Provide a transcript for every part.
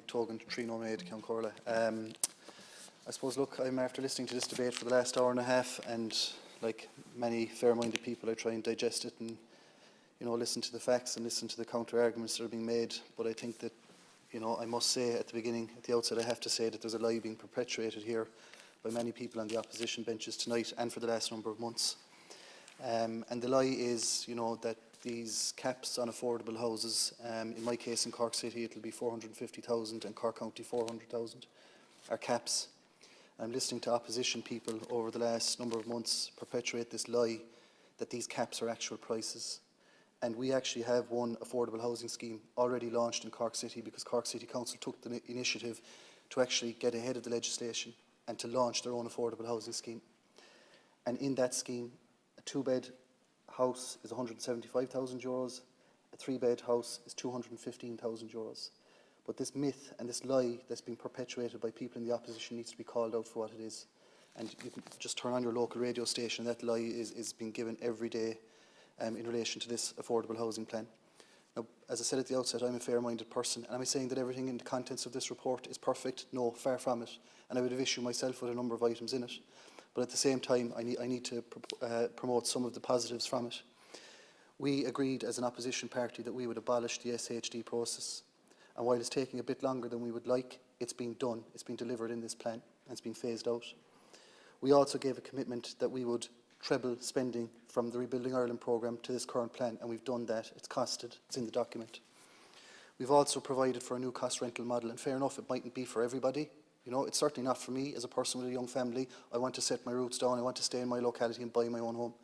Togan, Tree Maid, Count Corla. I suppose, look, I'm after listening to this debate for the last hour and a half, and like many fair-minded people, I try and digest it and, listen to the facts and listen to the counter-arguments that are being made. But I think that, I must say at the outset, I have to say that there's a lie being perpetuated here by many people on the opposition benches tonight and for the last number of months. And the lie is, that these caps on affordable houses, in my case in Cork City it'll be 450,000 and Cork County 400,000, are caps. I'm listening to opposition people over the last number of months perpetuate this lie that these caps are actual prices. And we actually have one affordable housing scheme already launched in Cork City, because Cork City Council took the initiative to actually get ahead of the legislation and to launch their own affordable housing scheme. And in that scheme, a 2-bed house is €175,000, a 3-bed house is €215,000. But this myth and this lie that's being perpetuated by people in the opposition needs to be called out for what it is. And you can just turn on your local radio station, that lie is being given every day in relation to this affordable housing plan. Now, as I said at the outset, I'm a fair-minded person, and am I saying that everything in the contents of this report is perfect? No, far from it. And I would have issue myself with a number of items in it. But at the same time, I need to promote some of the positives from it. We agreed as an opposition party that we would abolish the SHD process. And while it's taking a bit longer than we would like, it's being done, it's being delivered in this plan, and it's being phased out. We also gave a commitment that we would treble spending from the Rebuilding Ireland programme to this current plan, and we've done that. It's costed, it's in the document. We've also provided for a new cost rental model, and fair enough, it mightn't be for everybody. It's certainly not for me as a person with a young family. I want to set my roots down, I want to stay in my locality and buy my own home.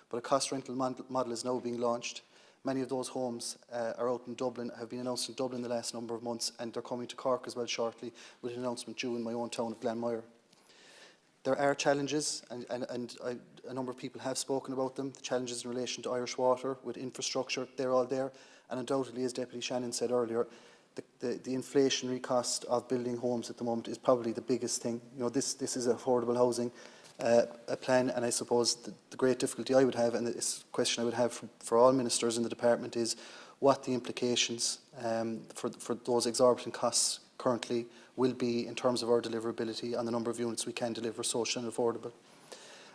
But a cost rental model is now being launched. Many of those homes are out in Dublin, have been announced in Dublin the last number of months, and they're coming to Cork as well shortly, with an announcement due in my own town of Glanmire. There are challenges, and a number of people have spoken about them. The challenges in relation to Irish Water, with infrastructure, they're all there. And undoubtedly, as Deputy Shannon said earlier, the inflationary cost of building homes at the moment is probably the biggest thing. This is affordable housing a plan, and I suppose the great difficulty I would have, and this question I would have for all ministers in the department, is what the implications for those exorbitant costs currently will be in terms of our deliverability and the number of units we can deliver social and affordable.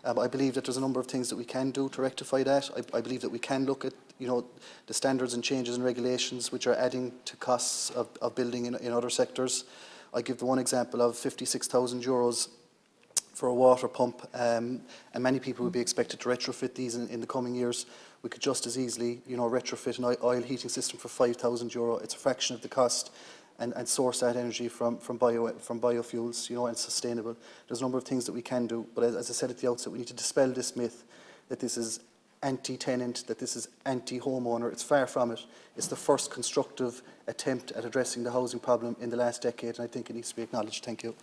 I believe that there's a number of things that we can do to rectify that. I believe that we can look at the standards and changes in regulations which are adding to costs of building in other sectors. I give the one example of €56,000 for a water pump, and many people would be expected to retrofit these in the coming years. We could just as easily retrofit an oil heating system for €5,000. It's a fraction of the cost. And source that energy from biofuels, and sustainable. There's a number of things that we can do, but as I said at the outset, we need to dispel this myth that this is anti-tenant, that this is anti-homeowner. It's far from it. It's the first constructive attempt at addressing the housing problem in the last decade, and I think it needs to be acknowledged. Thank you.